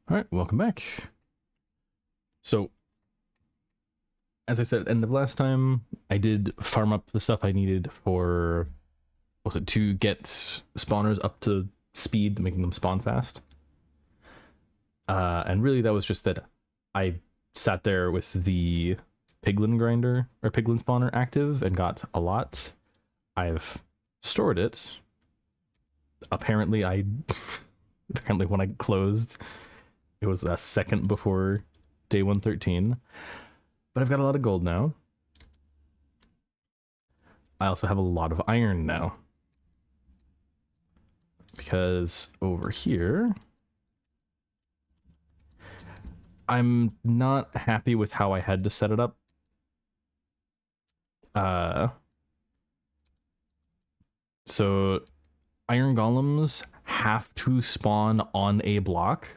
All right, welcome back. So, as I said, end of last time, I did farm up the stuff I needed for, what was it, to get spawners up to speed, making them spawn fast. And really, that was just that I sat there with the piglin grinder or piglin spawner active and got a lot. I've stored it. Apparently, apparently when I closed, it was a second before day 113. But I've got a lot of gold now. I also have a lot of iron now. Because over here, I'm not happy with how I had to set it up. So iron golems have to spawn on a block.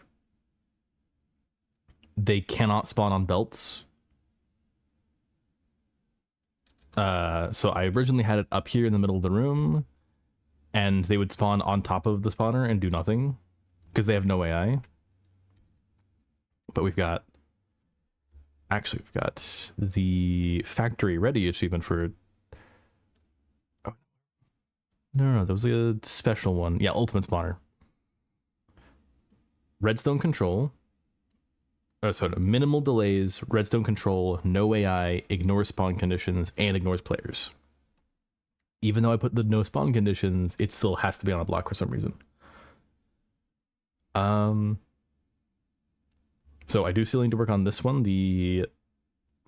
They cannot spawn on belts. So I originally had it up here in the middle of the room, and they would spawn on top of the spawner and do nothing because they have no AI. But we've got the factory ready achievement for. Oh, no, that was a special one. Yeah, ultimate spawner. Redstone control. Oh, sorry, minimal delays, redstone control, no AI, ignores spawn conditions, and ignores players. Even though I put the no spawn conditions, it still has to be on a block for some reason. So I do still need to work on this one, the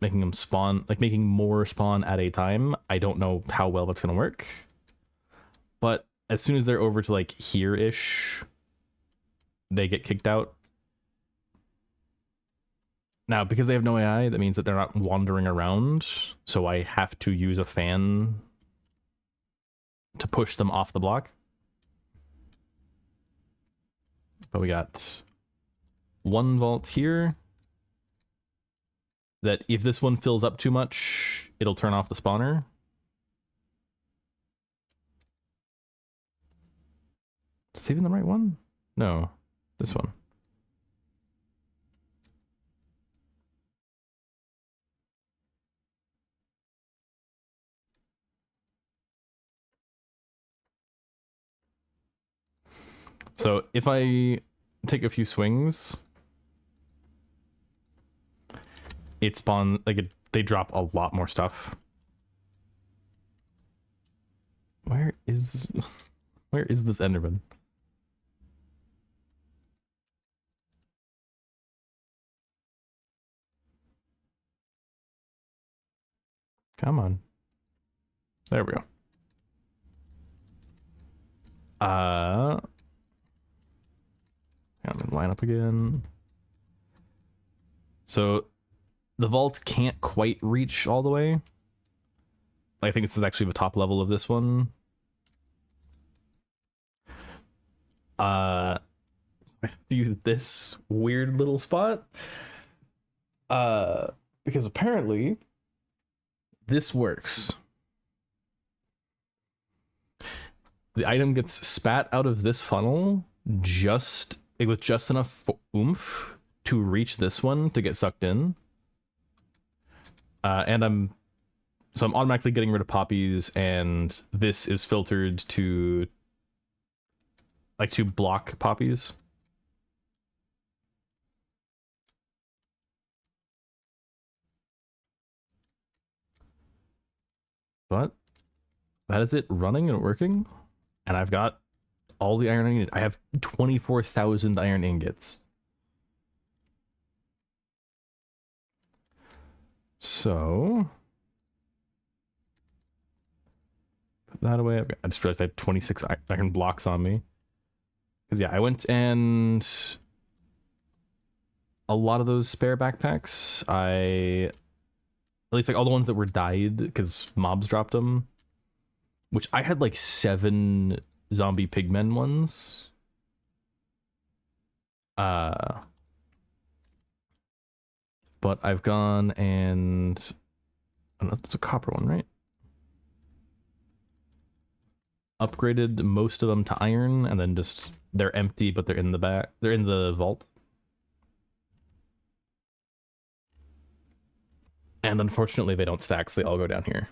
making them spawn, like making more spawn at a time. I don't know how well that's gonna work. But as soon as they're over to like here-ish, they get kicked out. Now, because they have no AI, that means that they're not wandering around, so I have to use a fan to push them off the block. But we got one vault here that if this one fills up too much, it'll turn off the spawner. Is this even the right one? No, this one. So if I take a few swings, it spawn like they drop a lot more stuff. Where is this Enderman? Come on. There we go. I'm gonna line up again. So the vault can't quite reach all the way. I think this is actually the top level of this one. I have to use this weird little spot. Because apparently this works. The item gets spat out of this funnel with just enough oomph to reach this one to get sucked in. And I'm automatically getting rid of poppies, and this is filtered to block poppies. But that is it running and working, and I've got all the iron I need. I have 24,000 iron ingots. So put that away. I just realized I had 26 iron blocks on me. Because yeah, I went and a lot of those spare backpacks, at least like all the ones that were dyed because mobs dropped them, which I had like 7 zombie pigmen ones. But I've gone and that's a copper one, right? Upgraded most of them to iron, and then just they're empty, but they're in the vault. And unfortunately, they don't stack, so they all go down here.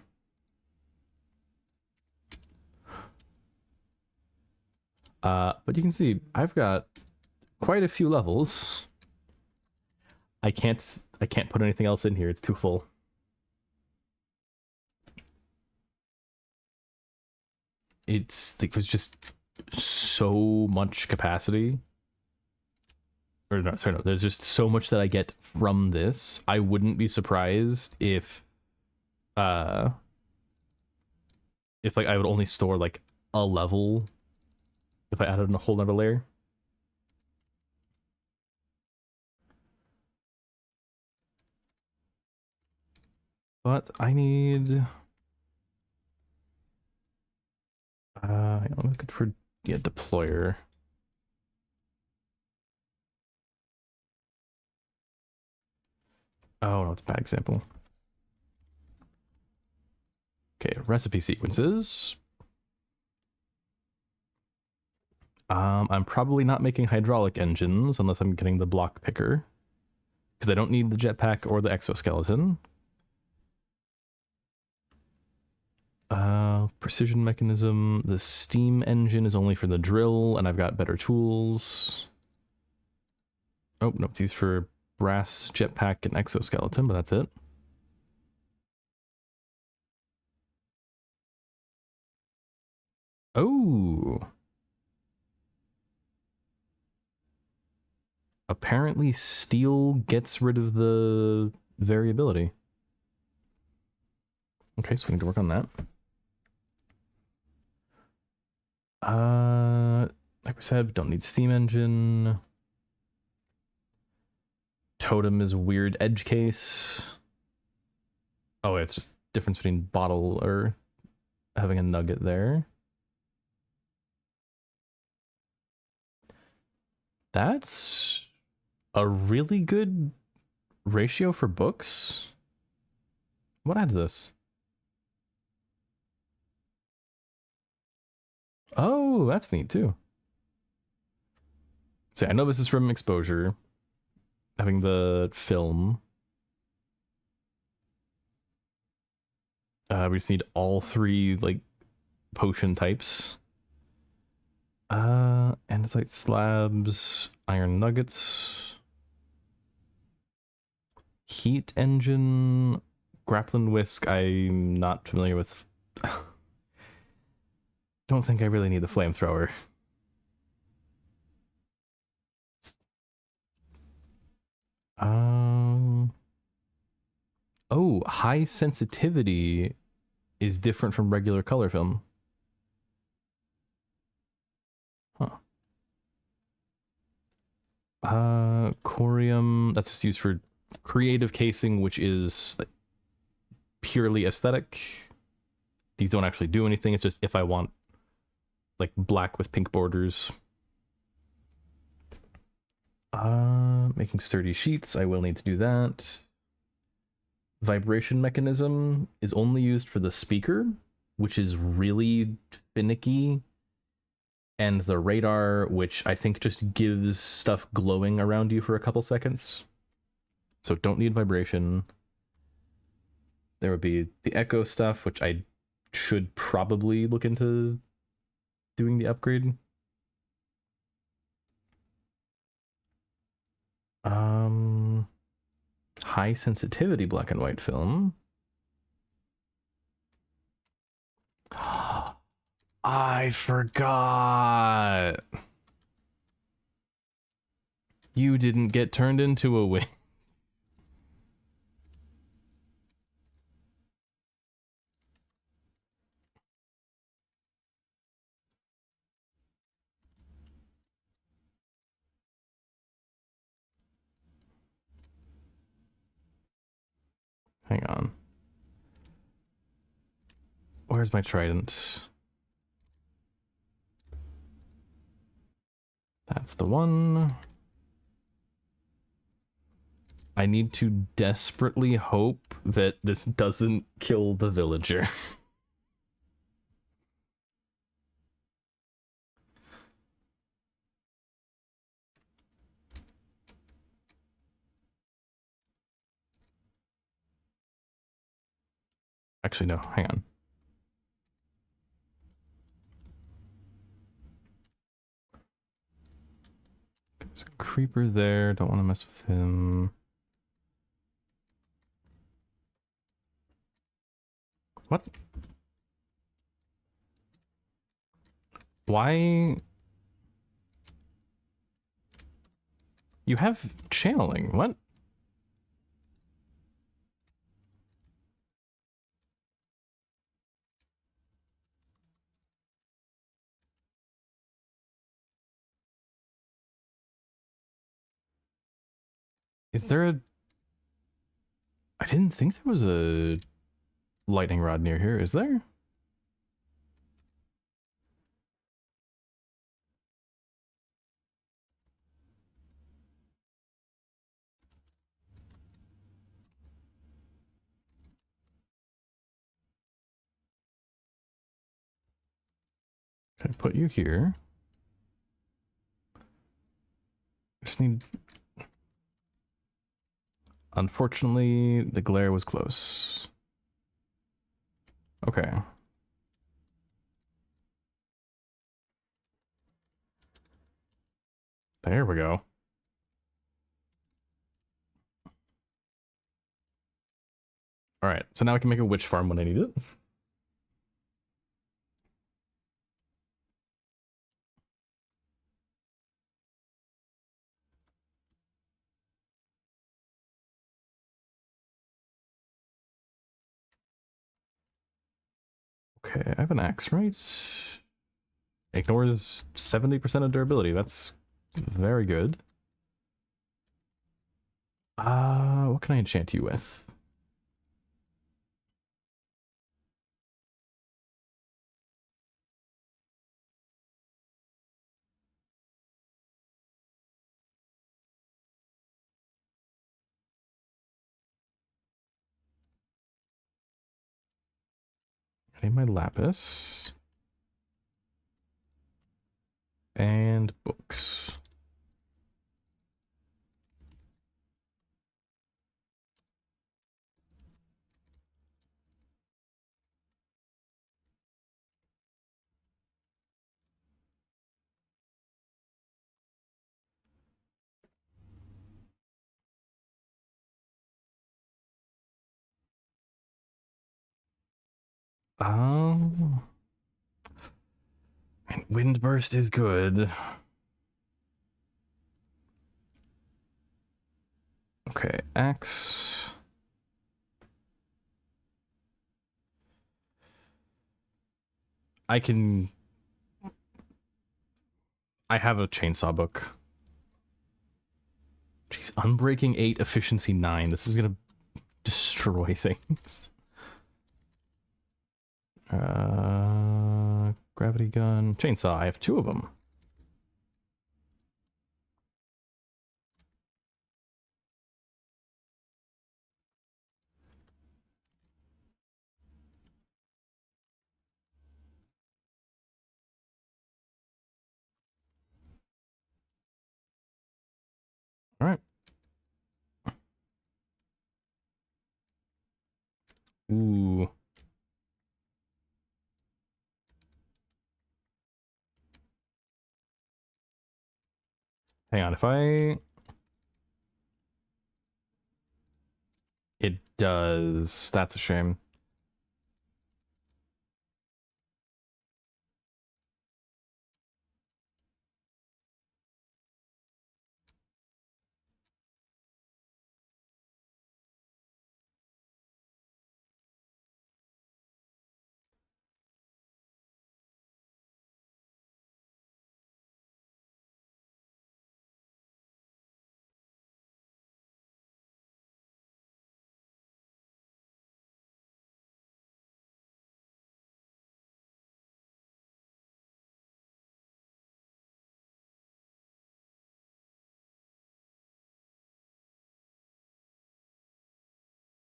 But you can see I've got quite a few levels. I can't put anything else in here. It's too full. There's just so much capacity. Or no, sorry, no. There's just so much that I get from this. I wouldn't be surprised if like I would only store like a level if I added a whole nother layer. But I need I'm looking for deployer. Oh no, it's a bad example. Okay, recipe sequences. I'm probably not making hydraulic engines unless I'm getting the block picker, because I don't need the jetpack or the exoskeleton. Precision mechanism. The steam engine is only for the drill, and I've got better tools. Oh, no, it's used for brass, jetpack, and exoskeleton, but that's it. Oh. Apparently steel gets rid of the variability. Okay, so we need to work on that. Like we said, don't need steam engine. Totem is weird edge case. Oh, it's just difference between bottle or having a nugget there. That's a really good ratio for books. What adds this? Oh, that's neat too. So I know this is from exposure, having the film. We just need all three like potion types. Andesite slabs, iron nuggets, heat engine, grappling whisk. I'm not familiar with. Don't think I really need the flamethrower. Oh, high sensitivity is different from regular color film. Huh. Corium, that's just used for creative casing, which is like purely aesthetic. These don't actually do anything. It's just if I want like black with pink borders. Making sturdy sheets, I will need to do that. Vibration mechanism is only used for the speaker, which is really finicky. And the radar, which I think just gives stuff glowing around you for a couple seconds. So don't need vibration. There would be the echo stuff, which I should probably look into doing the upgrade. High sensitivity black and white film. I forgot. You didn't get turned into a wing. Hang on. Where's my trident? That's the one. I need to desperately hope that this doesn't kill the villager. Actually, no, hang on. There's a creeper there. Don't want to mess with him. What? Why? You have channeling. What? Is there a... I didn't think there was a lightning rod near here. Is there? Can I put you here? I just need... Unfortunately, the glare was close. Okay. There we go. All right, so now I can make a witch farm when I need it. Okay, I have an axe, right? Ignores 70% of durability. That's very good. What can I enchant you with? I need my lapis. And books. Um, and Windburst is good. Okay, axe. I can... I have a chainsaw book. Jeez, Unbreaking 8, Efficiency 9. This is gonna destroy things. Gravity gun. Chainsaw, I have 2 of them. Alright. Ooh. Hang on, if I... It does. That's a shame.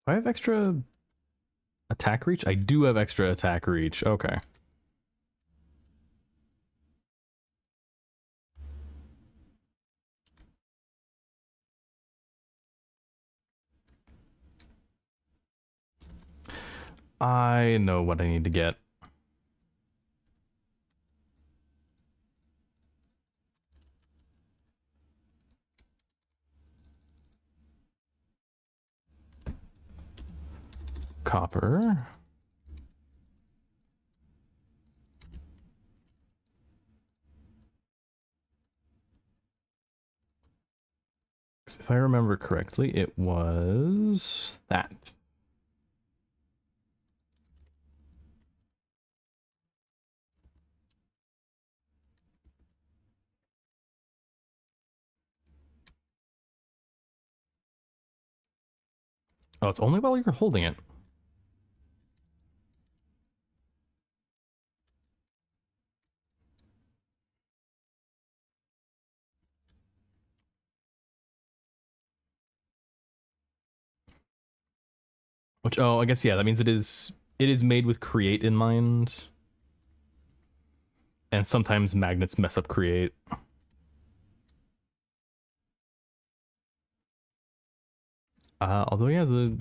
Do I have extra attack reach? I do have extra attack reach. Okay. I know what I need to get. Copper. If I remember correctly, it was that. Oh, it's only while you're holding it. Which, oh, I guess, yeah, that means it is made with create in mind. And sometimes magnets mess up create. Although, yeah, the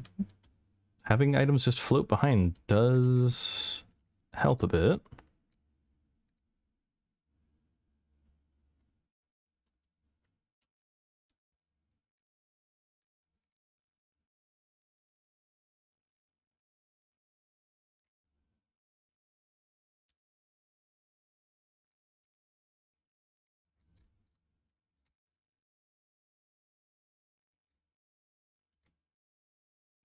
having items just float behind does help a bit.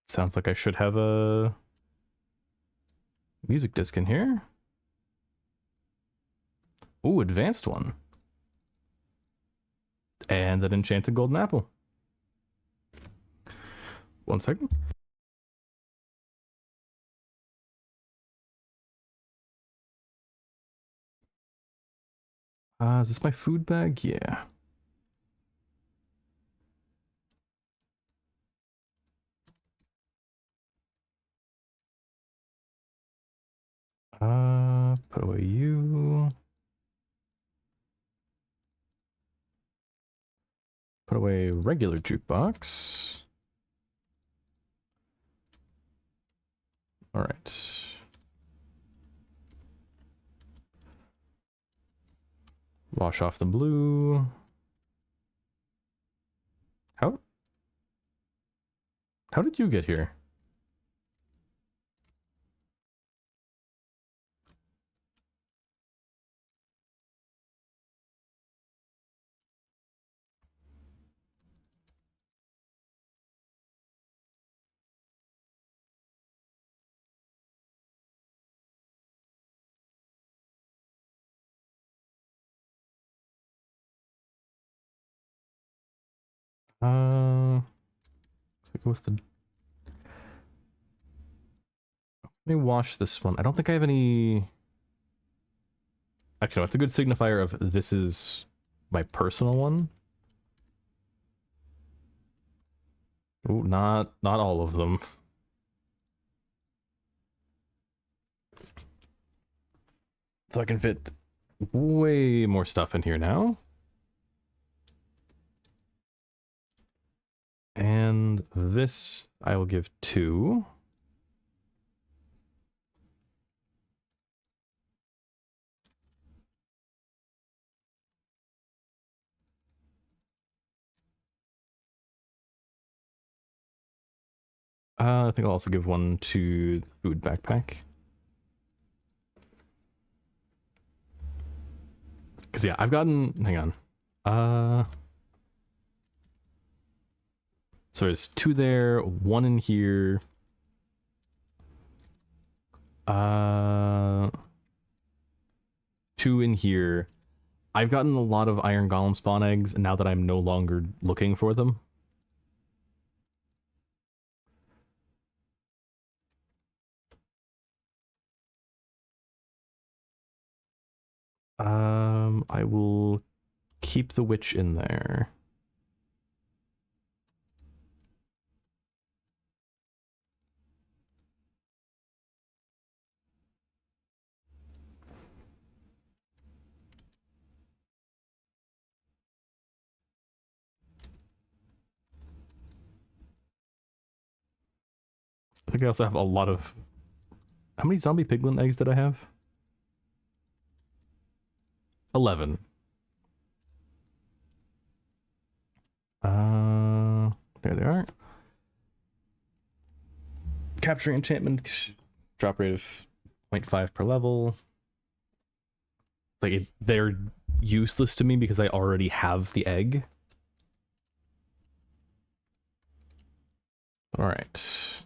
Sounds like I should have a music disc in here. Ooh, advanced one. And an enchanted golden apple. 1 second. Is this my food bag? Yeah. Put away you. Put away regular jukebox. All right. Wash off the blue. How? How did you get here? Let's go with the. Let me wash this one. I don't think I have any. Actually, no, it's a good signifier of this is my personal one. Ooh, not all of them. So I can fit way more stuff in here now. And this I will give 2. I think I'll also give 1 to the food backpack. Because, yeah, I've gotten... Hang on. So there's 2 there, 1 in here. 2 in here. I've gotten a lot of iron golem spawn eggs now that I'm no longer looking for them. I will keep the witch in there. I think I also have a lot of How many zombie piglin eggs did I have? 11. There they are. Capturing enchantment, drop rate of 0.5 per level. Like, they're useless to me because I already have the egg. All right.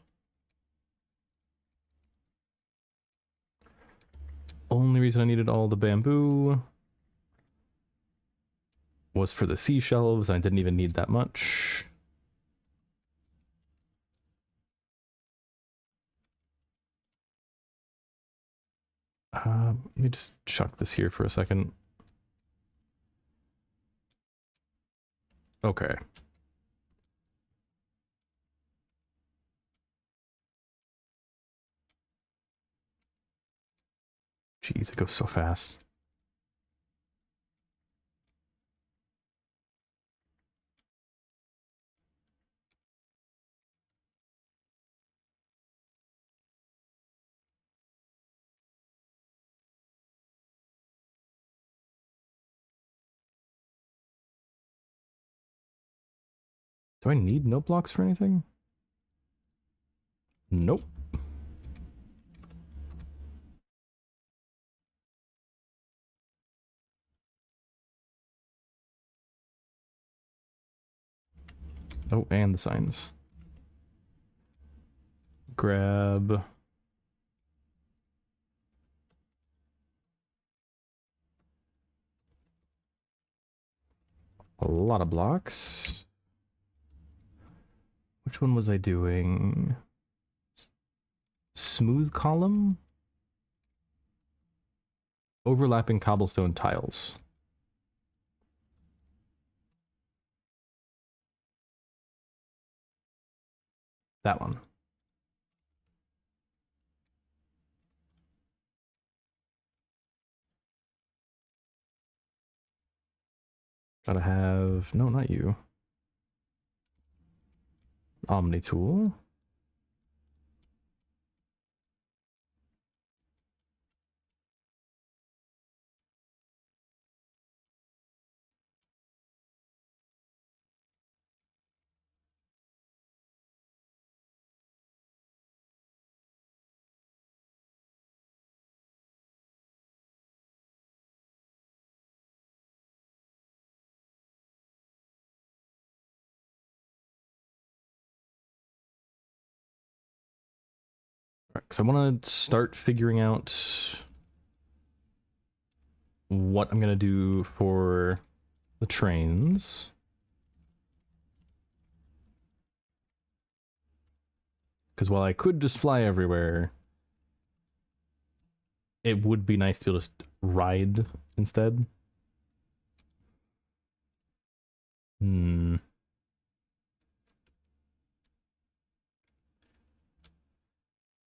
Only reason I needed all the bamboo was for the sea shelves. I didn't even need that much. Let me just chuck this here for a second. Okay. Jeez, it goes so fast. Do I need note blocks for anything? Nope. Oh, and the signs. Grab. A lot of blocks. Which one was I doing? Smooth column? Overlapping cobblestone tiles. That one. Gotta have... No, not you. Omni tool. Right, because I want to start figuring out what I'm gonna do for the trains. Because while I could just fly everywhere, it would be nice to be able to ride instead. Hmm.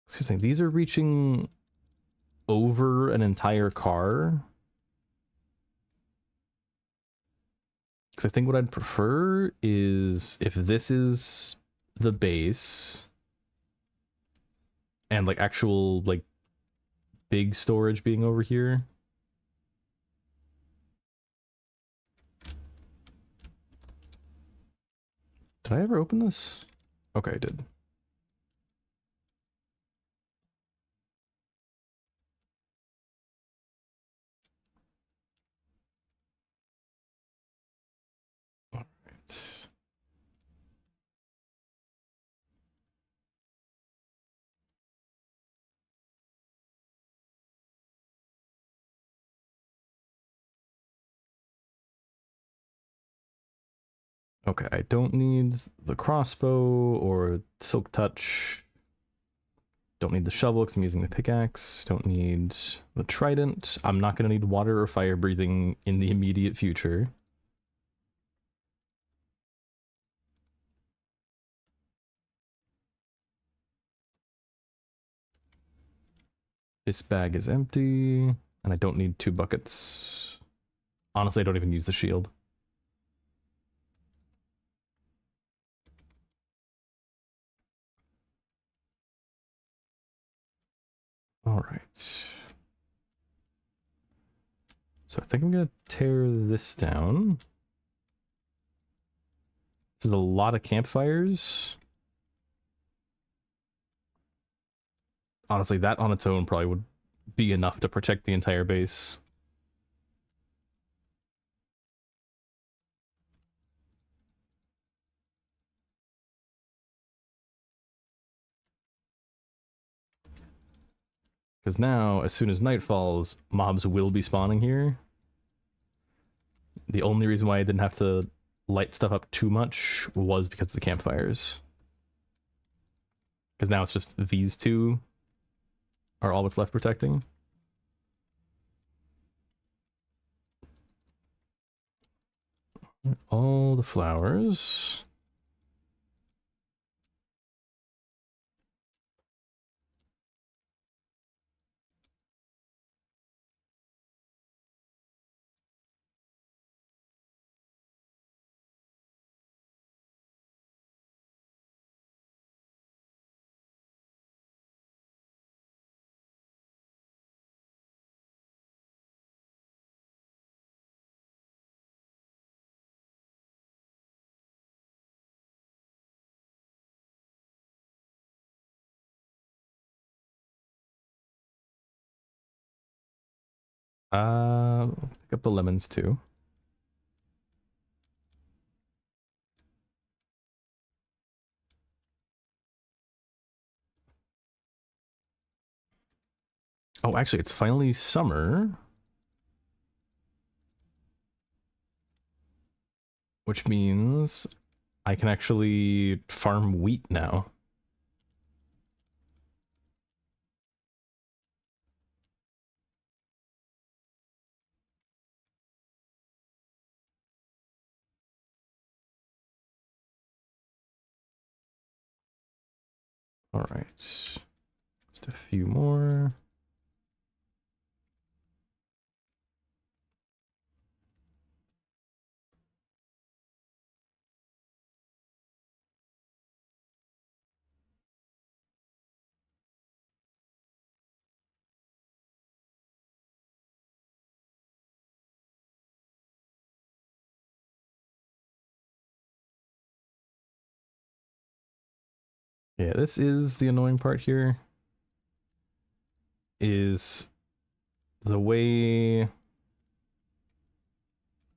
Excuse me, these are reaching over an entire car. Because I think what I'd prefer is if this is the base and like actual like big storage being over here. Did I ever open this? Okay, I did. All right. Okay, I don't need the crossbow or silk touch. Don't need the shovel because I'm using the pickaxe. Don't need the trident. I'm not going to need water or fire breathing in the immediate future. This bag is empty, and I don't need 2 buckets. Honestly, I don't even use the shield. All right. So I think I'm gonna tear this down. This is a lot of campfires. Honestly, that on its own probably would be enough to protect the entire base. Because now, as soon as night falls, mobs will be spawning here. The only reason why I didn't have to light stuff up too much was because of the campfires. Because now it's just these two are all that's left protecting. All the flowers. Pick up the lemons too. Oh, actually, it's finally summer. Which means I can actually farm wheat now. All right. Just a few more. Yeah, this is the annoying part here. Is the way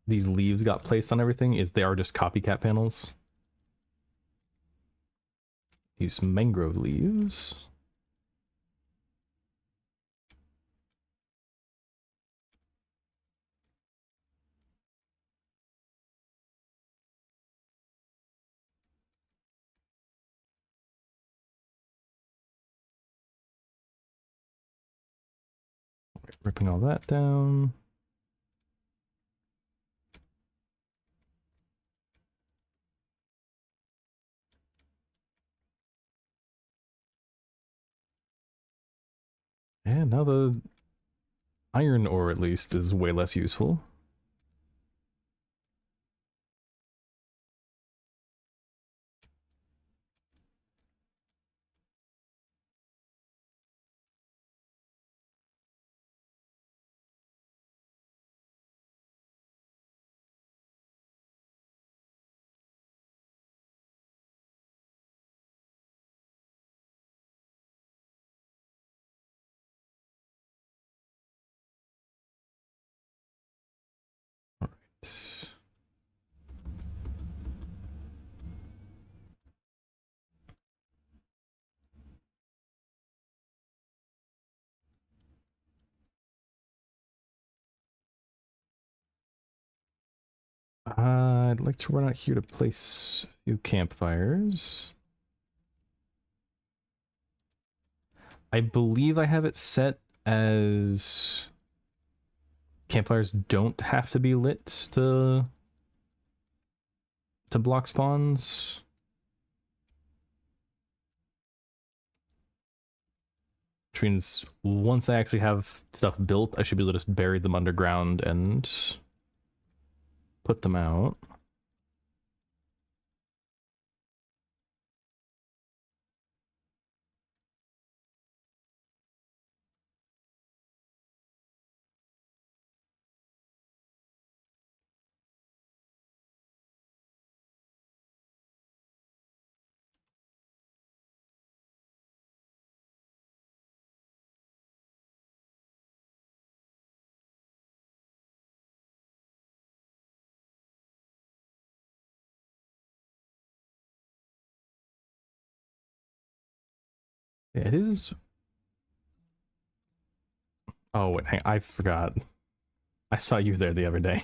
these leaves got placed on everything is they are just copycat panels. Use mangrove leaves. Ripping all that down. And now the iron ore, at least, is way less useful. All right. I'd like to run out here to place a few campfires. I believe I have it set as campfires don't have to be lit to block spawns. Which means once I actually have stuff built, I should be able to just bury them underground and put them out. Yeah, it is. Oh, wait, hang, I forgot. I saw you there the other day.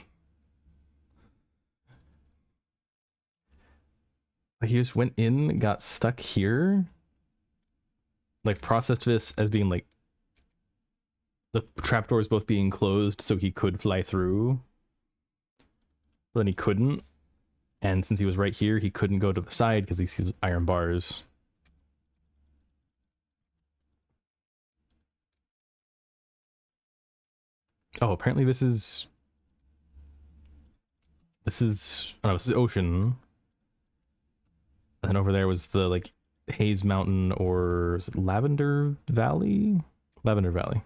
Like, he just went in, got stuck here, like processed this as being like the trapdoors both being closed so he could fly through. But then he couldn't. And since he was right here, he couldn't go to the side because he sees iron bars. Oh, apparently this is oh, this is ocean. And then over there was the like Haze Mountain, or is it Lavender Valley? Lavender Valley.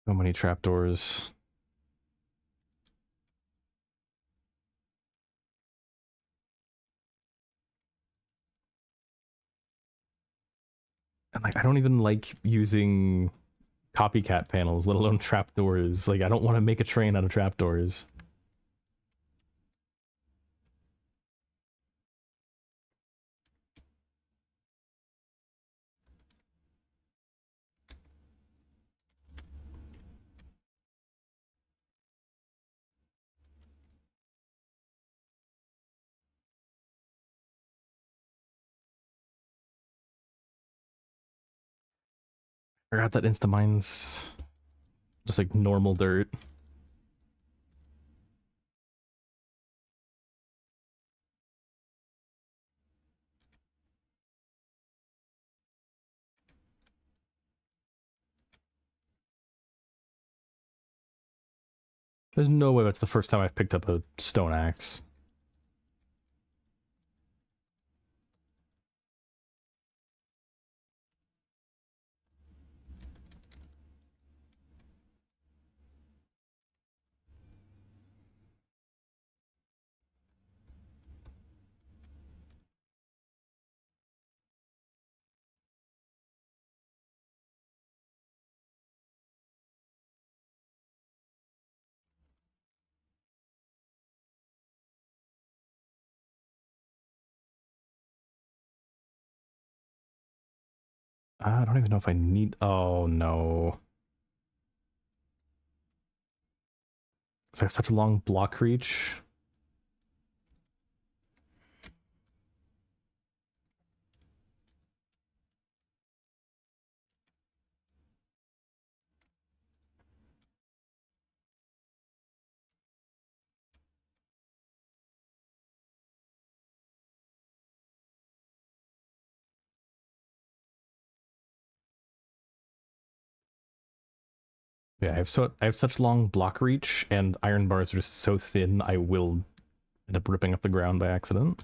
So many trapdoors. And like I don't even like using copycat panels, let alone trapdoors. Like I don't want to make a train out of trapdoors. I forgot that Instamine's just like normal dirt. There's no way that's the first time I've picked up a stone axe. I don't even know if I need. Oh no. It's like such a long block reach. Yeah, I have such long block reach, and iron bars are just so thin. I will end up ripping up the ground by accident.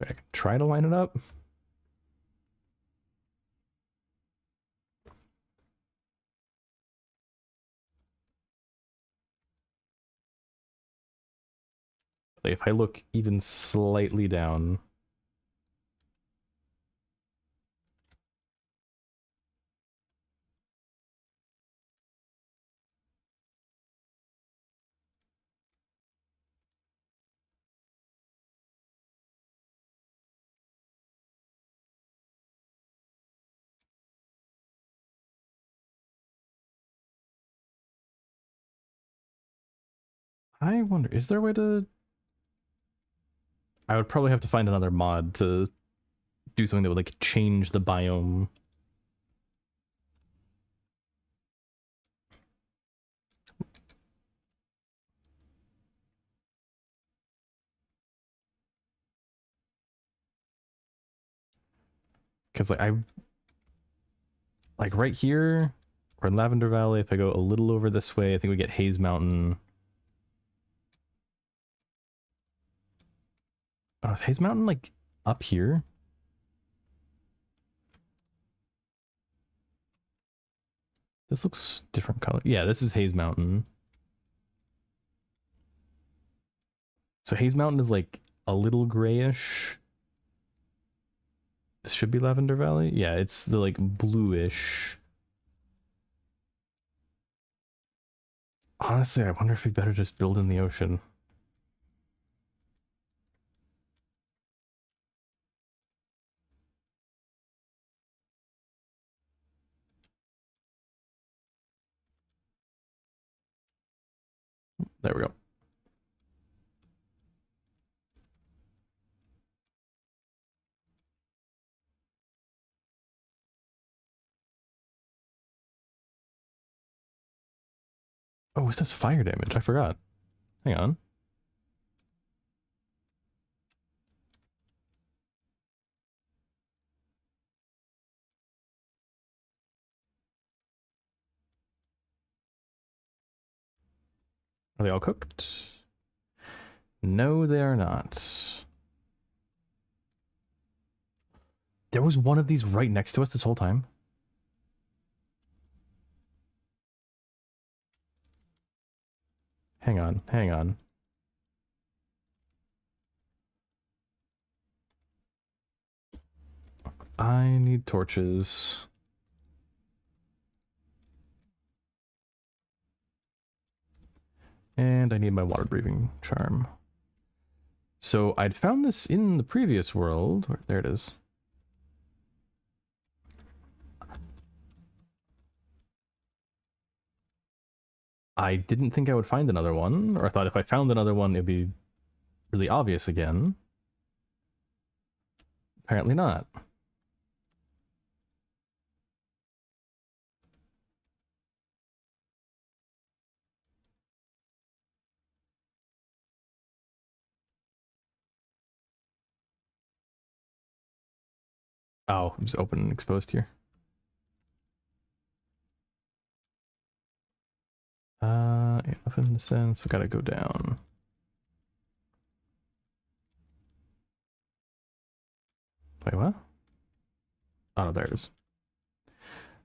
I can try to line it up. Like if I look even slightly down, I wonder, is there a way to... I would probably have to find another mod to do something that would like change the biome. Because like right here, or in Lavender Valley, if I go a little over this way, I think we get Haze Mountain. Oh, is Hayes Mountain like up here? This looks different color. Yeah, this is Hayes Mountain. So Hayes Mountain is like a little grayish. This should be Lavender Valley. Yeah, it's the like bluish. Honestly, I wonder if we better just build in the ocean. There we go. Oh, it says fire damage. I forgot. Hang on. Are they all cooked? No, they are not. There was one of these right next to us this whole time. Hang on, hang on. I need torches. And I need my water breathing charm. So I'd found this in the previous world. There it is. I didn't think I would find another one, or I thought if I found another one, it'd be really obvious again. Apparently not. Oh, it's open and exposed here. Nothing in the sense. We gotta go down. Wait, what? Oh, there it is.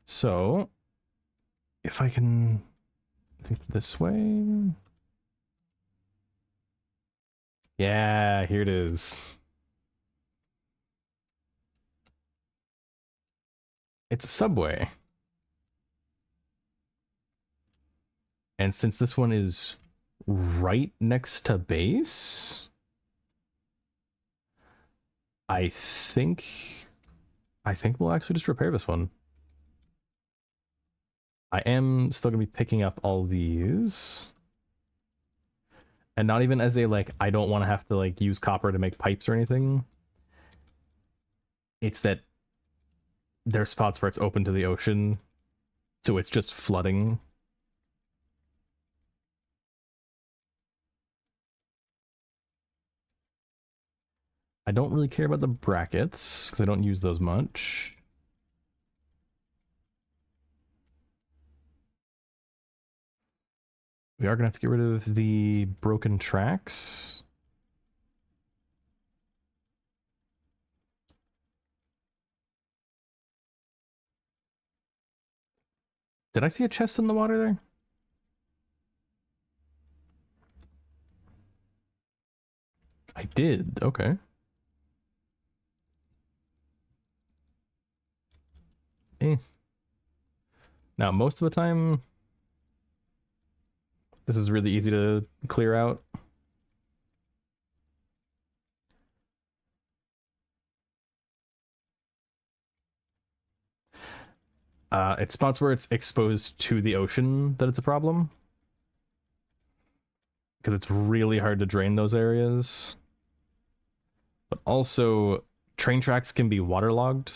So, if I can think this way. Yeah, here it is. It's a subway. And since this one is right next to base, I think we'll actually just repair this one. I am still gonna be picking up all these. And not even as a like I don't want to have to like use copper to make pipes or anything. It's that there's spots where it's open to the ocean, so it's just flooding. I don't really care about the brackets because I don't use those much. We are gonna have to get rid of the broken tracks. Did I see a chest in the water there? I did. Okay. Eh. Now, most of the time, this is really easy to clear out. It's spots where it's exposed to the ocean that it's a problem. Because it's really hard to drain those areas. But also, train tracks can be waterlogged.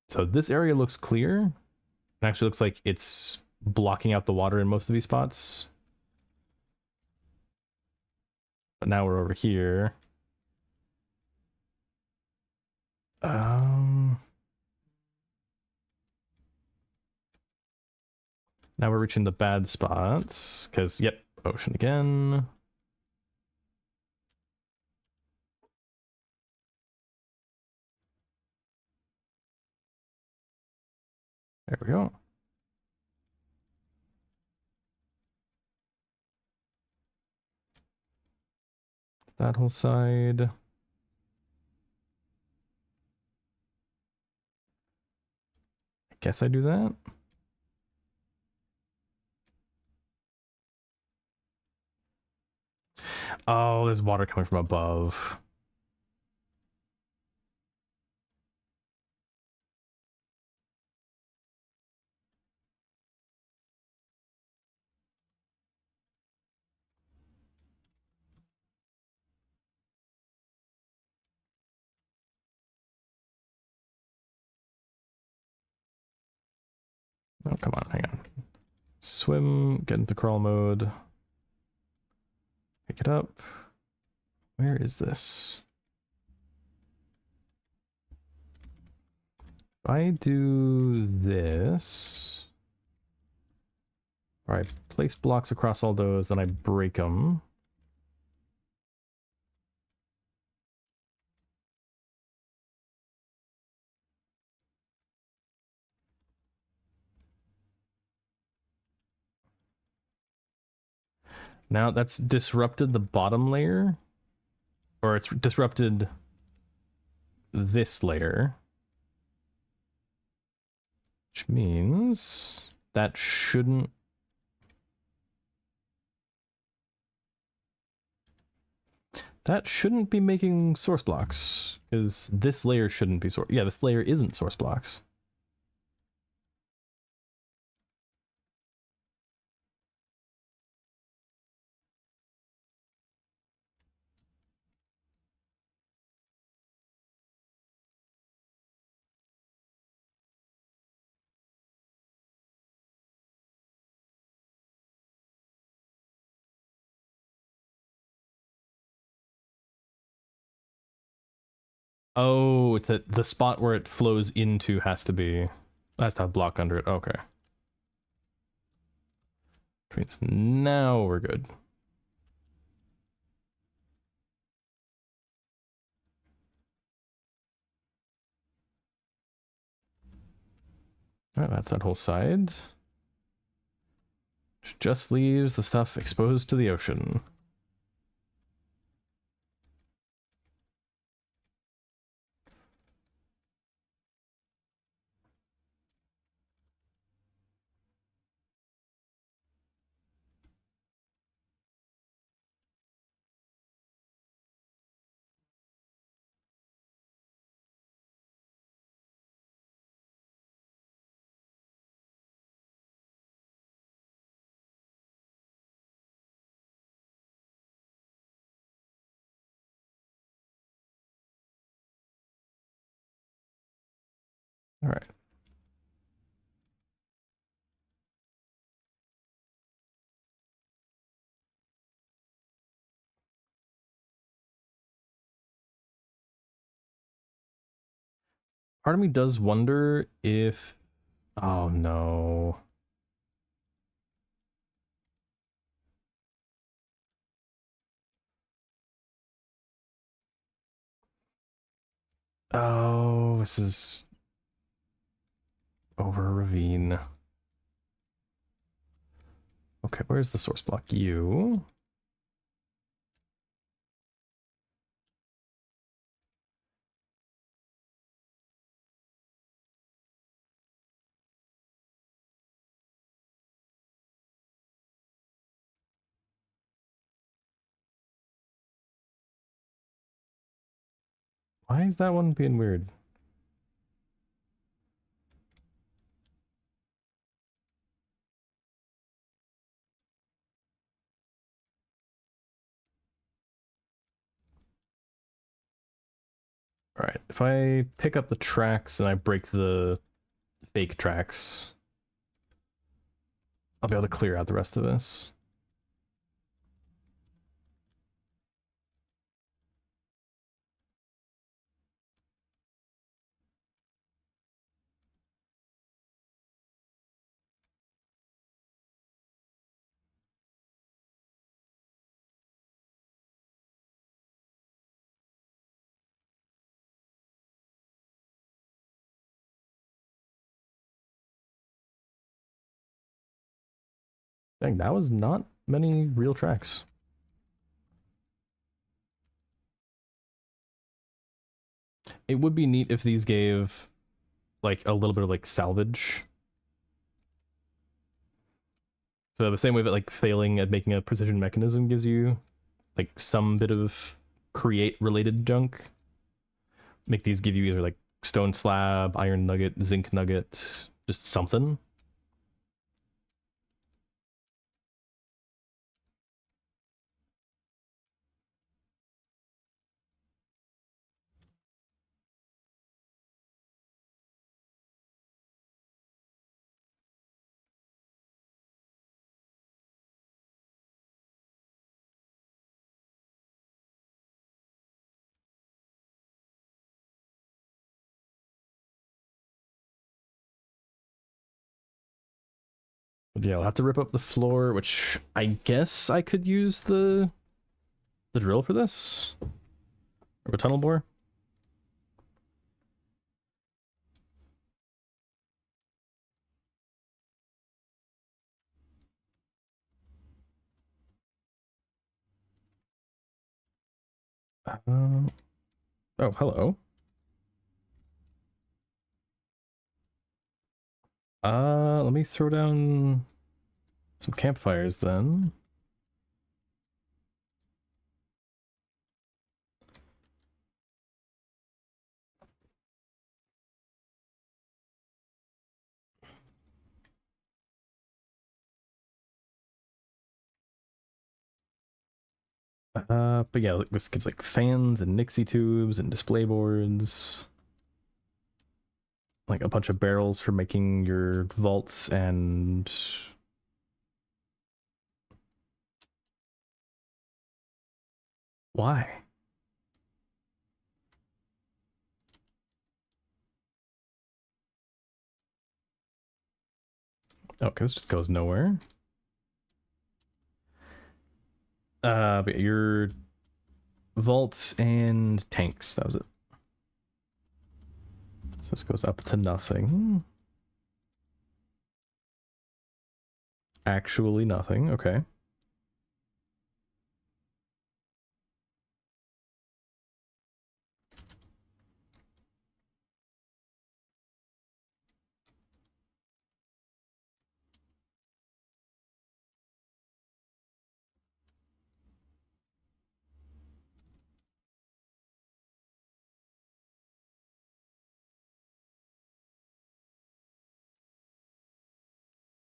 So this area looks clear. It actually looks like it's blocking out the water in most of these spots. But now we're over here. Now we're reaching the bad spots. Because, yep, ocean again. There we go. That whole side. I guess I do that. Oh, there's water coming from above. Oh, come on, hang on. Swim, get into crawl mode. Pick it up. Where is this? If I do this, or I place blocks across all those, then I break them. Now that's disrupted the bottom layer, or it's disrupted this layer, which means that shouldn't. That shouldn't be making source blocks, because this layer shouldn't be source. Yeah, this layer isn't source blocks. Oh, it's that the spot where it flows into has to have block under it. Okay. Means now we're good. All right, that's that whole side. Just leaves the stuff exposed to the ocean. All right. Part of me does wonder if... Oh, no. Oh, this is... over a ravine. Okay, where's the source block? You. Why is that one being weird? All right, if I pick up the tracks and I break the fake tracks, I'll be able to clear out the rest of this. Dang, that was not many real tracks. It would be neat if these gave like a little bit of like salvage. So the same way that like failing at making a precision mechanism gives you like some bit of create related junk, make these give you either like stone slab, iron nugget, zinc nugget, just something. But yeah, I'll have to rip up the floor, which I guess I could use the drill for this, or a tunnel bore. Um, oh, hello. Let me throw down some campfires then. But yeah, this gives like fans and Nixie tubes and display boards, like a bunch of barrels for making your vaults and why? Okay, this just goes nowhere. But your vaults and tanks, that was it. So this goes up to nothing. Actually nothing, okay.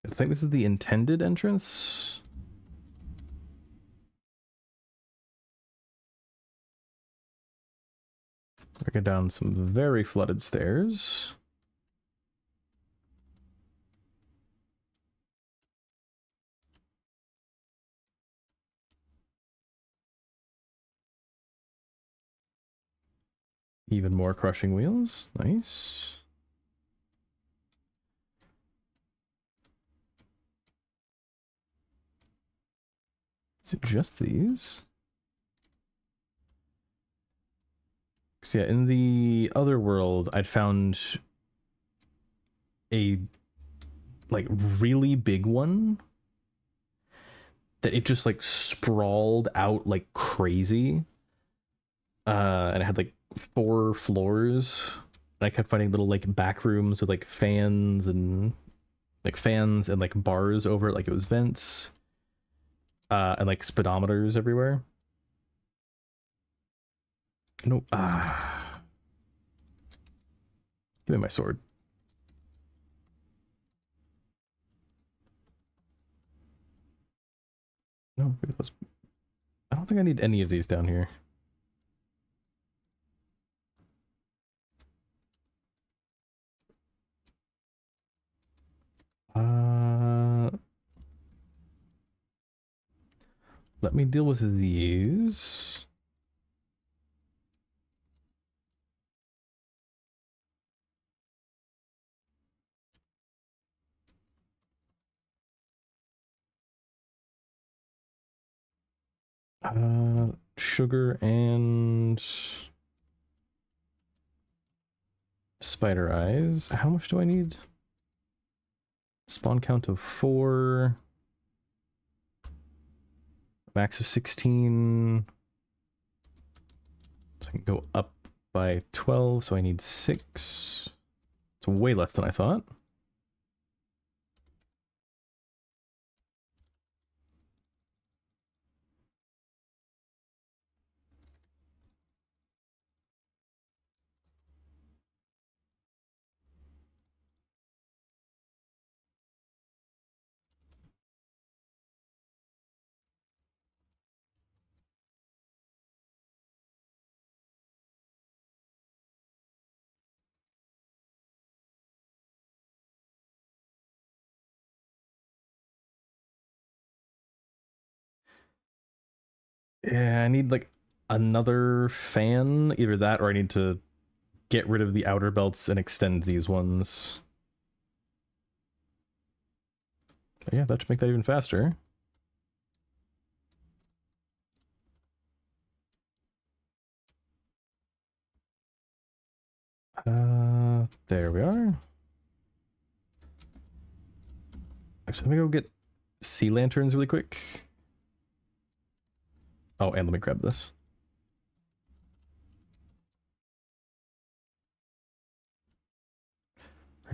I think this is the intended entrance. We go down some very flooded stairs. Even more crushing wheels. Nice. Is it just these? Because yeah, in the other world, I'd found a like really big one that it just like sprawled out like crazy. And it had like 4 floors. And I kept finding little like back rooms with like fans and like bars over it, like it was vents. And like speedometers everywhere. No, give me my sword. No, let's. I don't think I need any of these down here. Uh, Let me deal with these. Sugar and spider eyes. How much do I need? Spawn count of 4. max of 16. So I can go up by 12, so I need 6. It's way less than I thought. Yeah, I need like another fan, either that or I need to get rid of the outer belts and extend these ones. Yeah, that should make that even faster. There we are. Actually, let me go get sea lanterns really quick. Oh, and let me grab this.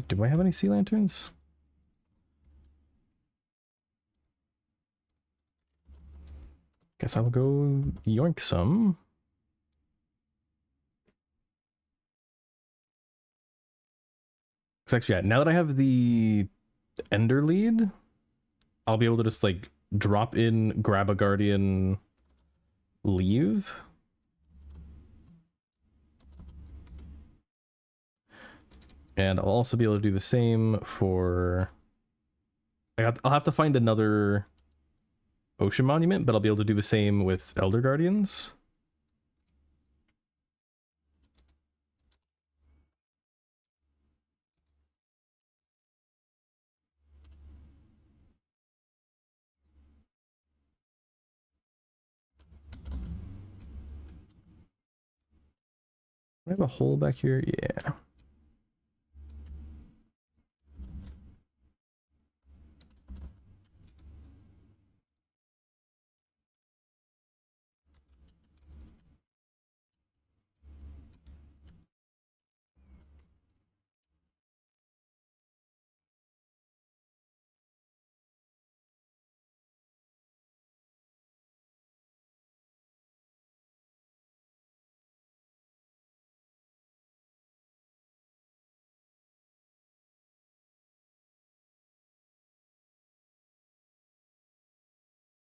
Do I have any sea lanterns? Guess I'll go yoink some. Because actually, yeah, now that I have the Ender lead, I'll be able to just like drop in, grab a Guardian, leave. And I'll also be able to do the same for... I'll have to find another Ocean Monument, but I'll be able to do the same with Elder Guardians. I have a hole back here? Yeah.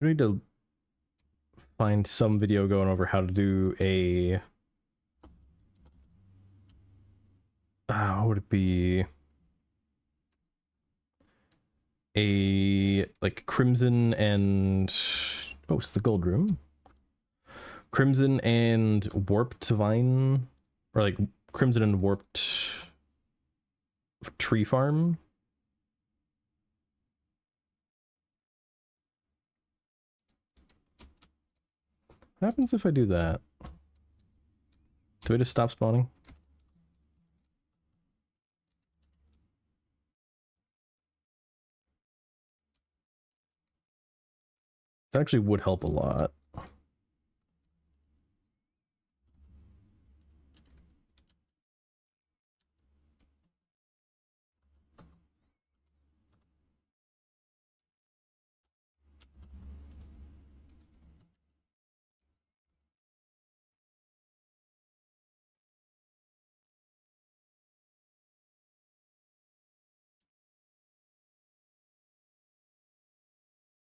We need to find some video going over how to do a... what would it be? A like Crimson and... Oh, it's the Gold Room. Crimson and Warped Vine, or like Crimson and Warped Tree Farm. What happens if I do that? Do I just stop spawning? That actually would help a lot.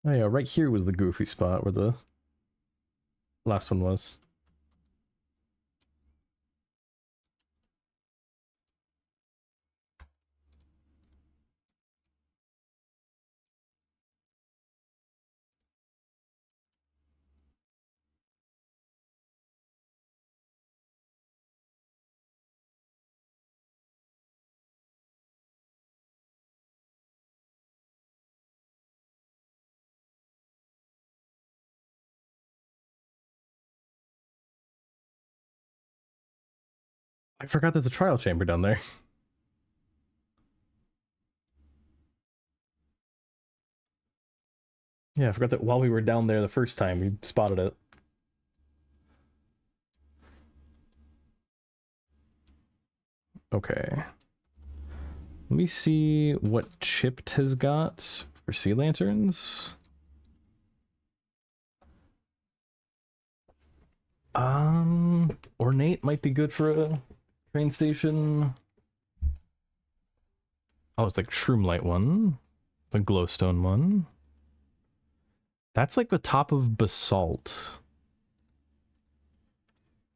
Oh yeah, right here was the goofy spot where the last one was. I forgot there's a trial chamber down there. Yeah, I forgot that while we were down there the first time, we spotted it. Okay. Let me see what Chipped has got for sea lanterns. Ornate might be good for a train station. Oh, it's like Shroomlight one. The glowstone one. That's like the top of Basalt.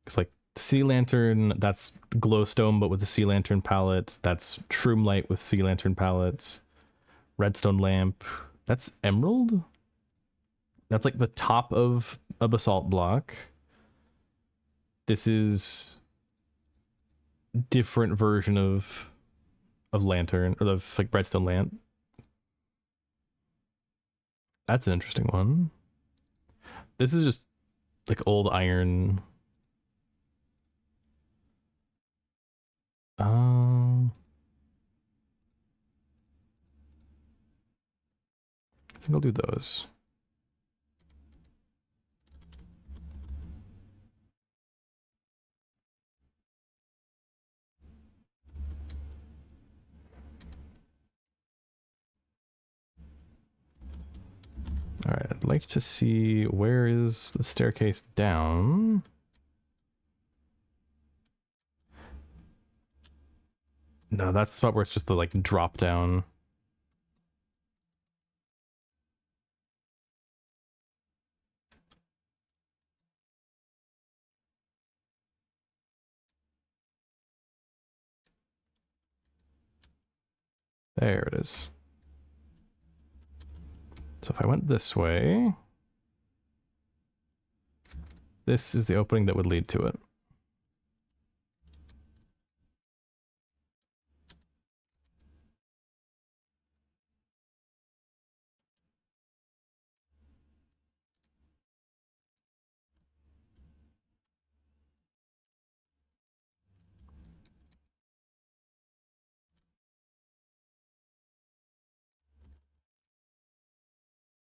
It's like Sea Lantern, that's Glowstone, but with the Sea Lantern palette. That's Shroomlight with Sea Lantern palette. Redstone Lamp. That's Emerald? That's like the top of a Basalt block. This is different version of Lantern, or of like Redstone Lamp. That's an interesting one. This is just like old iron. I think I'll do those. All right, I'd like to see where is the staircase down. No, that's the spot where it's just the like drop down. There it is. So if I went this way, this is the opening that would lead to it.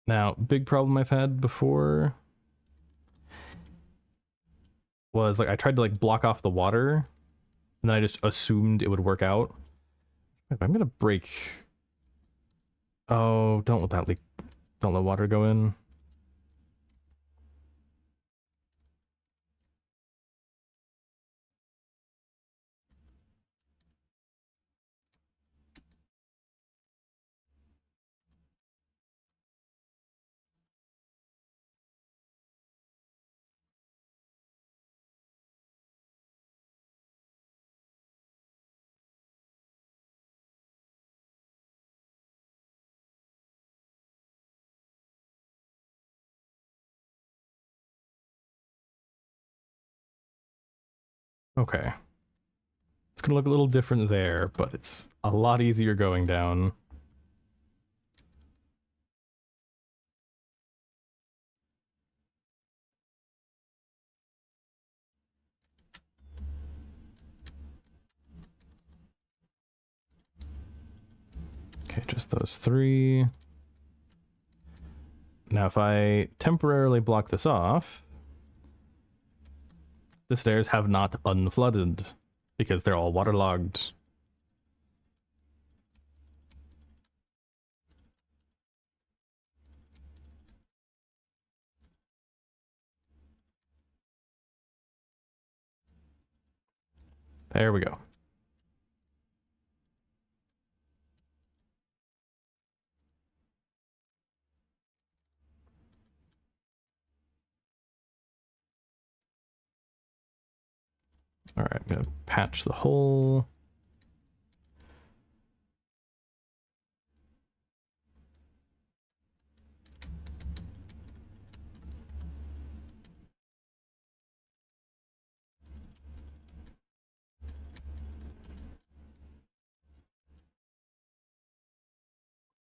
Now, big problem I've had before was like I tried to like block off the water, and then I just assumed it would work out. I'm gonna break. Oh, don't let that leak. Don't let water go in. Okay. It's gonna look a little different there, but it's a lot easier going down. Okay, just those three. Now, if I temporarily block this off, the stairs have not unflooded because they're all waterlogged. There we go. All right, I'm gonna patch the hole.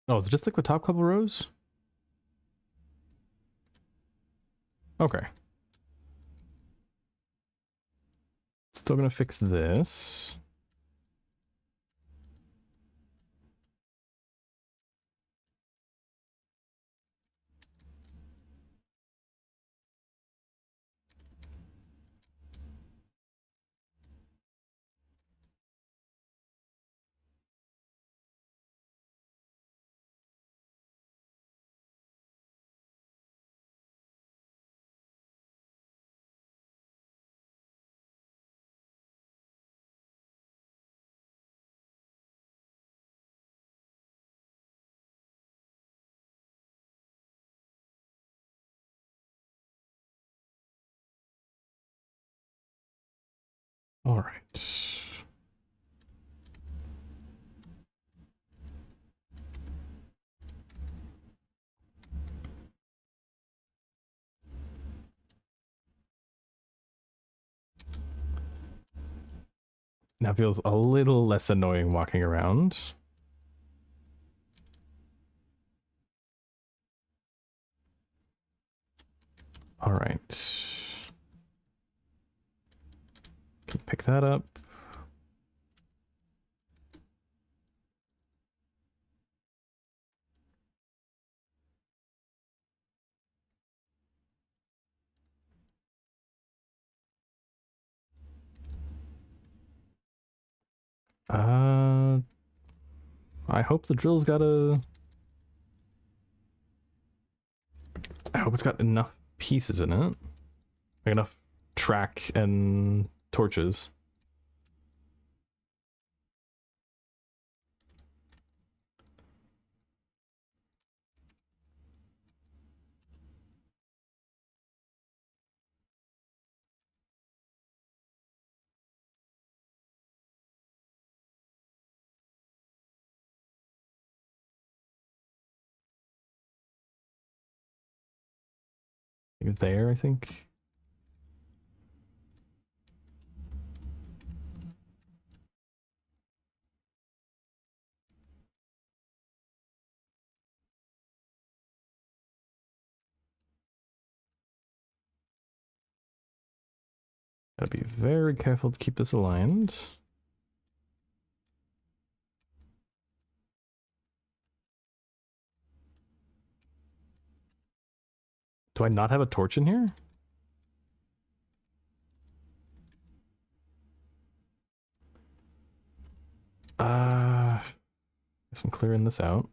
Oh, is it just like the top couple rows? Okay. Still gonna fix this. All right. Now feels a little less annoying walking around. All right. Can pick that up. Uh, I hope the drill's got a... I hope it's got enough pieces in it. Like enough track and torches. There, I think. Gotta be very careful to keep this aligned. Do I not have a torch in here? Guess I'm clearing this out.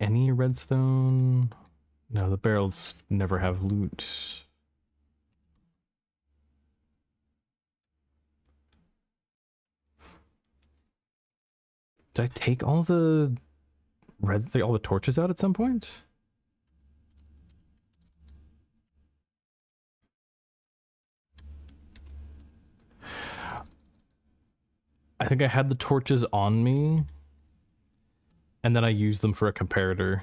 Any redstone? No, the barrels never have loot. Did I take all the all the torches out at some point? I think I had the torches on me, and then I used them for a comparator.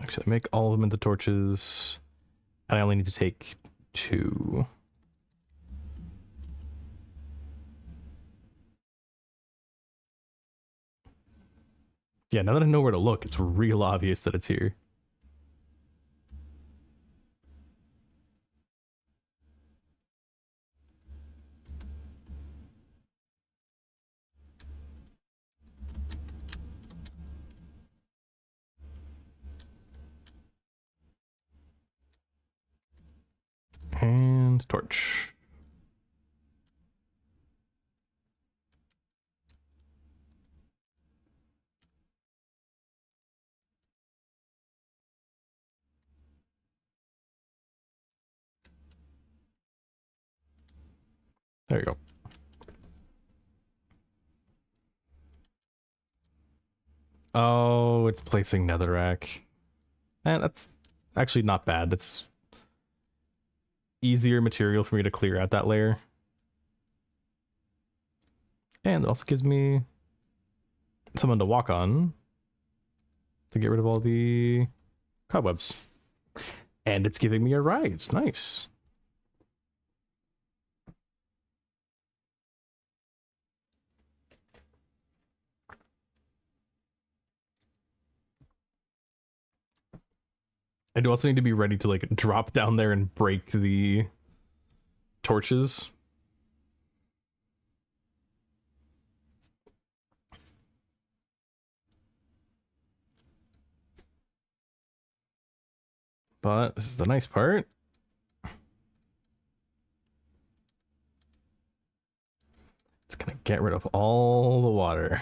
Actually, I make all of them into torches, and I only need to take 2. Yeah, now that I know where to look, it's real obvious that it's here. And torch. There you go. Oh, it's placing netherrack. And that's actually not bad. That's easier material for me to clear out that layer. And it also gives me someone to walk on to get rid of all the cobwebs. And it's giving me a ride. Nice. I do also need to be ready to like drop down there and break the torches. But this is the nice part. It's gonna get rid of all the water.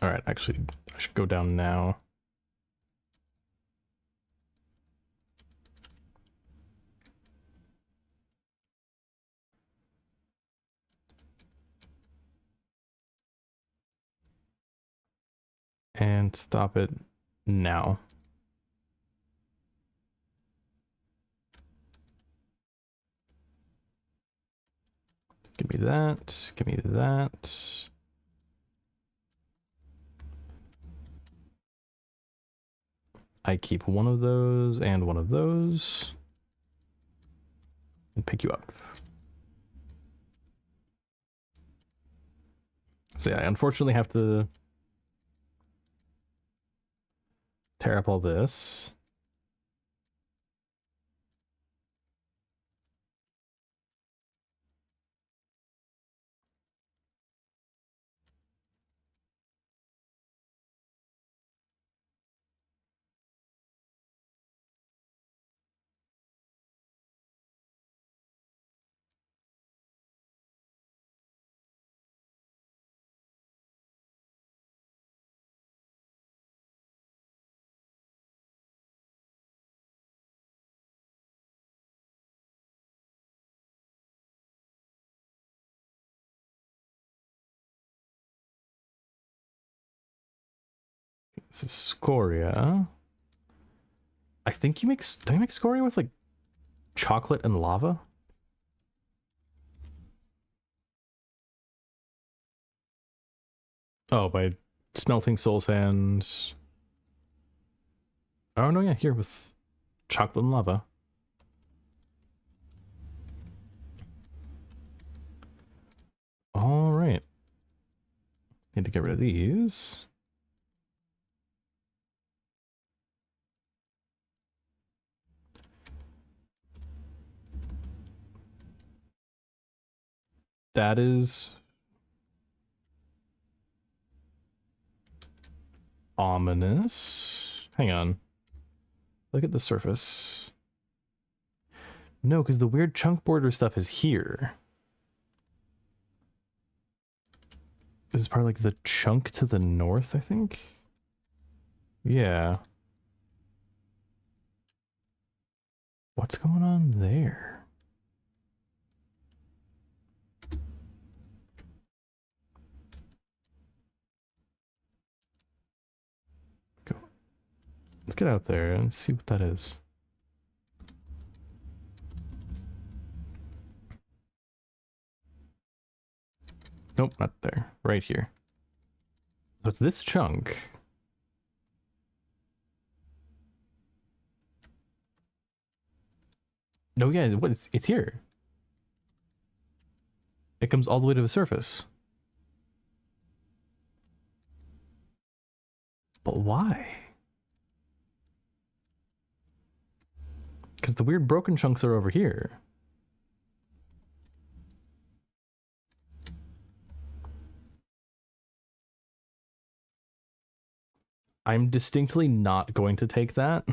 All right, actually, I should go down now. And stop it now. Give me that. Give me that. I keep one of those and one of those. And pick you up. So yeah, I unfortunately have to tear up all this. This is scoria. I think you make, do you make scoria with like chocolate and lava? Oh, by smelting soul sand. Oh no, yeah, here with chocolate and lava. All right. Need to get rid of these. That is ominous. Hang on. Look at the surface. No, because the weird chunk border stuff is here. This is part of like the chunk to the north, I think. Yeah. What's going on there? Go. Let's get out there and see what that is. Nope, not there. Right here. So it's this chunk. No, yeah, what? It's here. It comes all the way to the surface. But why? Because the weird broken chunks are over here. I'm distinctly not going to take that.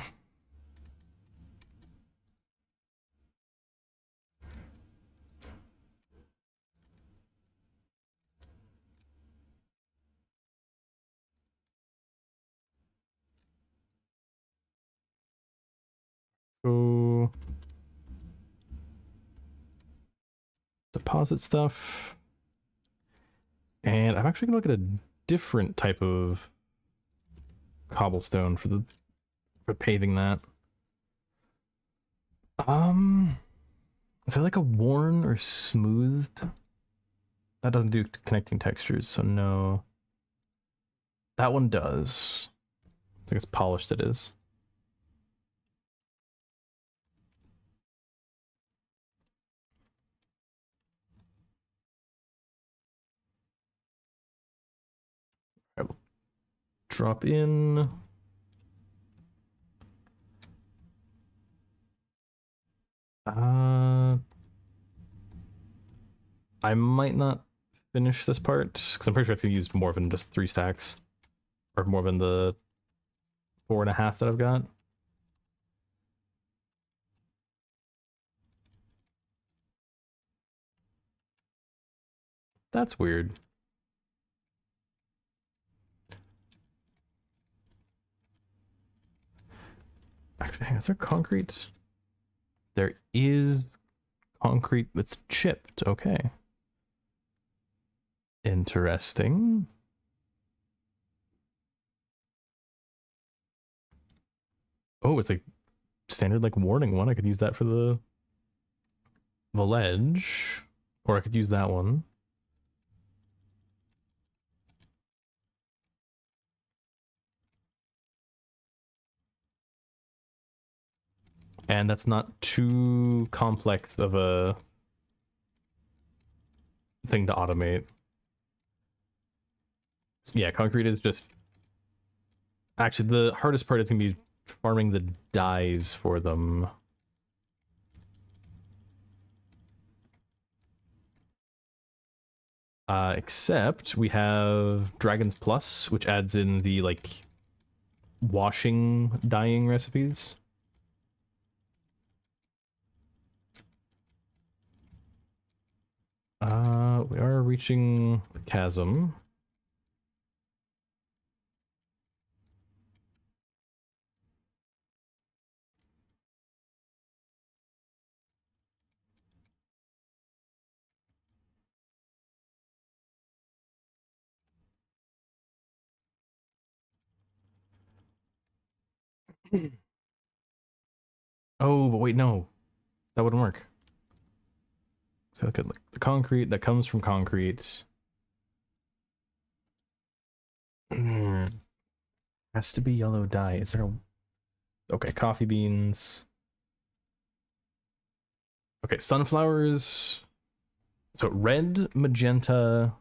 So deposit stuff. And I'm actually gonna look at a different type of cobblestone for paving that. Is there like a worn or smoothed? That doesn't do connecting textures, so no. That one does. I think it's polished it is. I will drop in. I might not finish this part because I'm pretty sure it's gonna use more than just 3 stacks, or more than the 4.5 that I've got. That's weird. Actually, hang on, is there concrete? There is concrete that's chipped. Okay. Interesting. Oh, it's like standard like warning one. I could use that for the ledge, or I could use that one. And that's not too complex of a thing to automate. Yeah, concrete is just actually the hardest part is gonna be farming the dyes for them. Except we have Dragon's Plus, which adds in the like washing dyeing recipes. We are reaching the chasm. Oh, but wait, no. That wouldn't work. So look at the concrete that comes from concrete. Has to be yellow dye. Is there a... Okay, coffee beans. Okay, sunflowers. So red, magenta,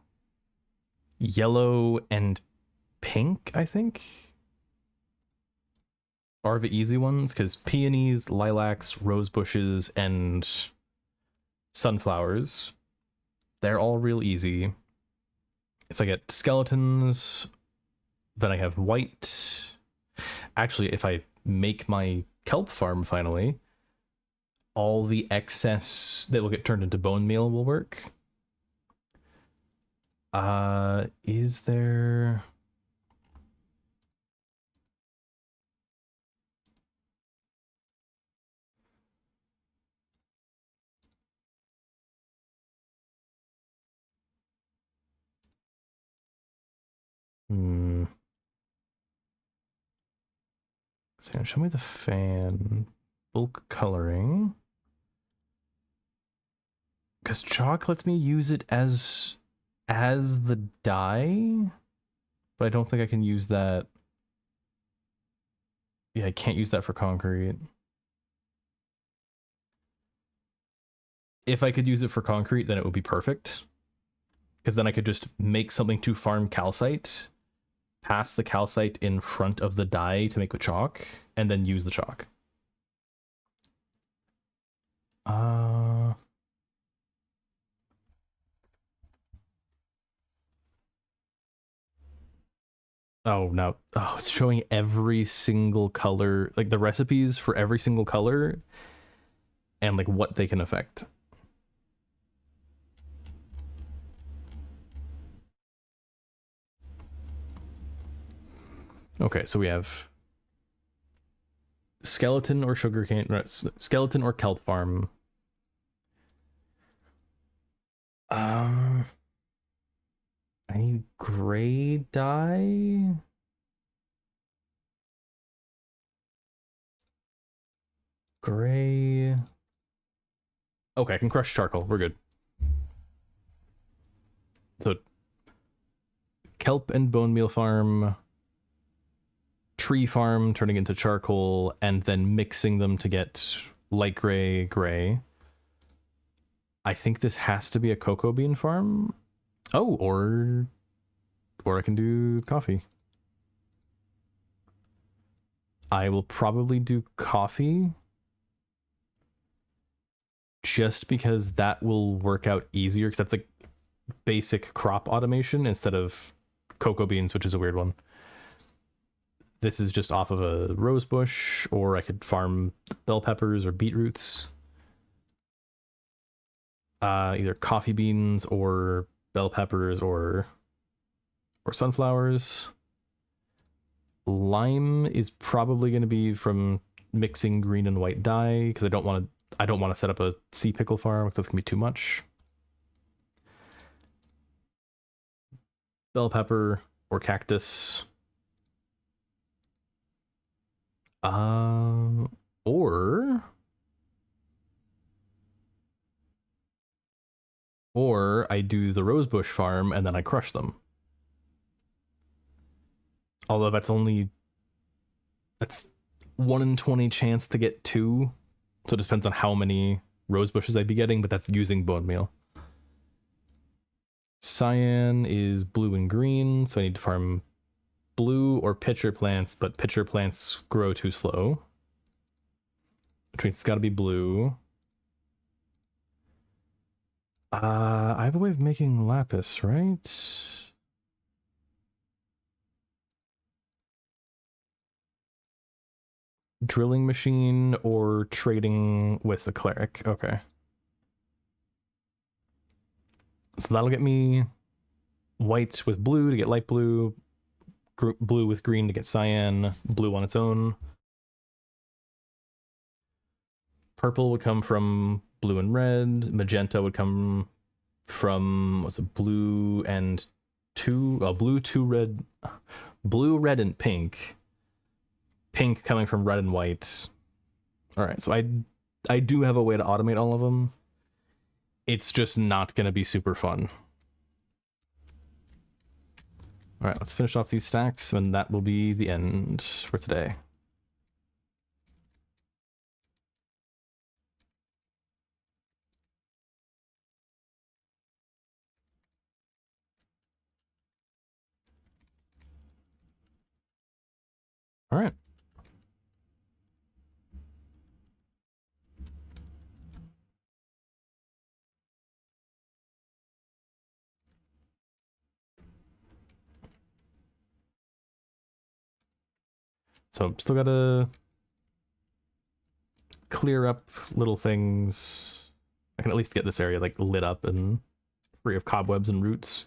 yellow, and pink, I think, are the easy ones, because peonies, lilacs, rose bushes, and sunflowers, they're all real easy. If I get skeletons, then I have white. Actually, if I make my kelp farm finally, all the excess that will get turned into bone meal will work. Is there... Hmm. So show me the fan. Bulk coloring. Because chalk lets me use it as the dye, but I don't think I can use that. Yeah, I can't use that for concrete. If I could use it for concrete, then it would be perfect. Because then I could just make something to farm calcite, pass the calcite in front of the dye to make the chalk, and then use the chalk. Oh no. Oh, it's showing every single color, like the recipes for every single color and like what they can affect. Okay, so we have skeleton or sugarcane, skeleton or kelp farm. I need gray dye. Gray. Okay, I can crush charcoal. We're good. So kelp and bone meal farm, tree farm turning into charcoal, and then mixing them to get light gray, gray. I think this has to be a cocoa bean farm. Oh, or I can do coffee. I will probably do coffee just because that will work out easier, because that's like basic crop automation instead of cocoa beans, which is a weird one. This is just off of a rose bush, or I could farm bell peppers or beetroots. Either coffee beans or bell peppers or sunflowers. Lime is probably going to be from mixing green and white dye because I don't want to set up a sea pickle farm because that's gonna be too much. Bell pepper or cactus. Or I do the rosebush farm and then I crush them. Although that's 1 in 20 chance to get 2. So it depends on how many rose bushes I'd be getting, but that's using bone meal. Cyan is blue and green, so I need to farm blue or pitcher plants, but pitcher plants grow too slow. Which means it's gotta be blue. I have a way of making lapis, right? Drilling machine or trading with the cleric. Okay. So that'll get me white with blue to get light blue, blue with green to get cyan, blue on its own. Purple would come from blue and red. Magenta would come from, what's it, blue and blue, red, blue, red, and pink. Pink coming from red and white. All right, so I do have a way to automate all of them. It's just not going to be super fun. All right, let's finish off these stacks, and that will be the end for today. All right. So still gotta clear up little things. I can at least get this area like lit up and free of cobwebs and roots.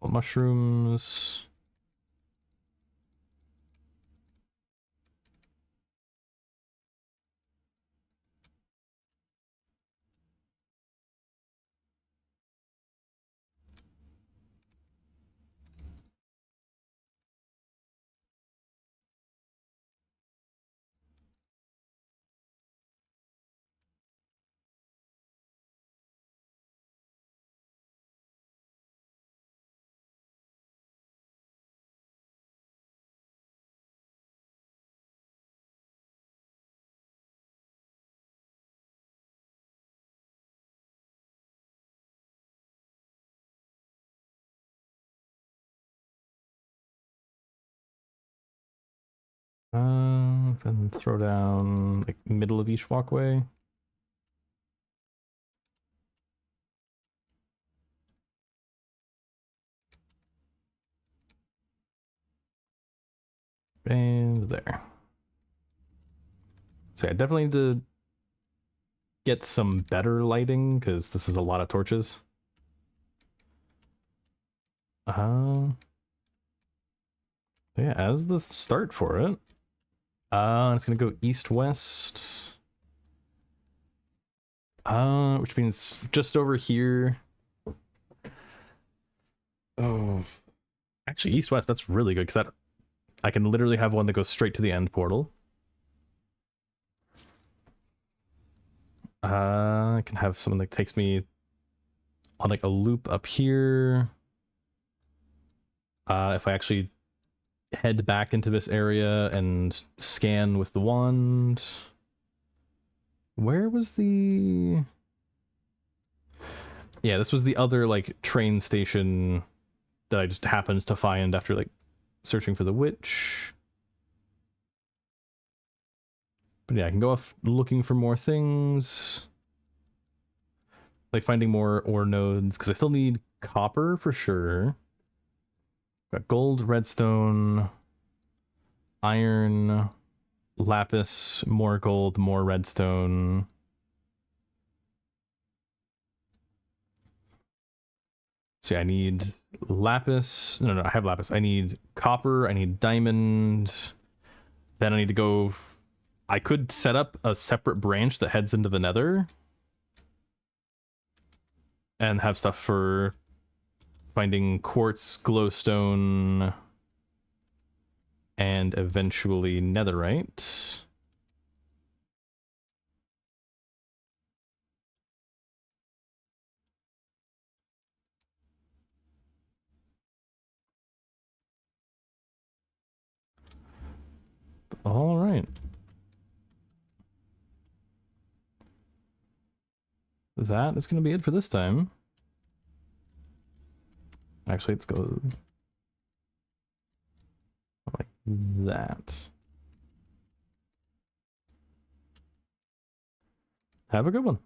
Mushrooms. Then throw down like middle of each walkway. And there. So I definitely need to get some better lighting because this is a lot of torches. Yeah, as the start for it. It's gonna go east-west. Which means just over here. Oh, actually, east-west, that's really good because I can literally have one that goes straight to the end portal. I can have someone that takes me on like a loop up here. If I actually head back into this area and scan with the wand. Where was the... Yeah, this was the other like train station that I just happened to find after like searching for the witch. But yeah, I can go off looking for more things. Like finding more ore nodes, because I still need copper for sure. Got gold, redstone, iron, lapis, more gold, more redstone. See, I need lapis. No, I have lapis. I need copper. I need diamond. Then I need to go. I could set up a separate branch that heads into the nether and have stuff for finding quartz, glowstone, and eventually netherite. All right. That is going to be it for this time. Actually, let's go like that. Have a good one.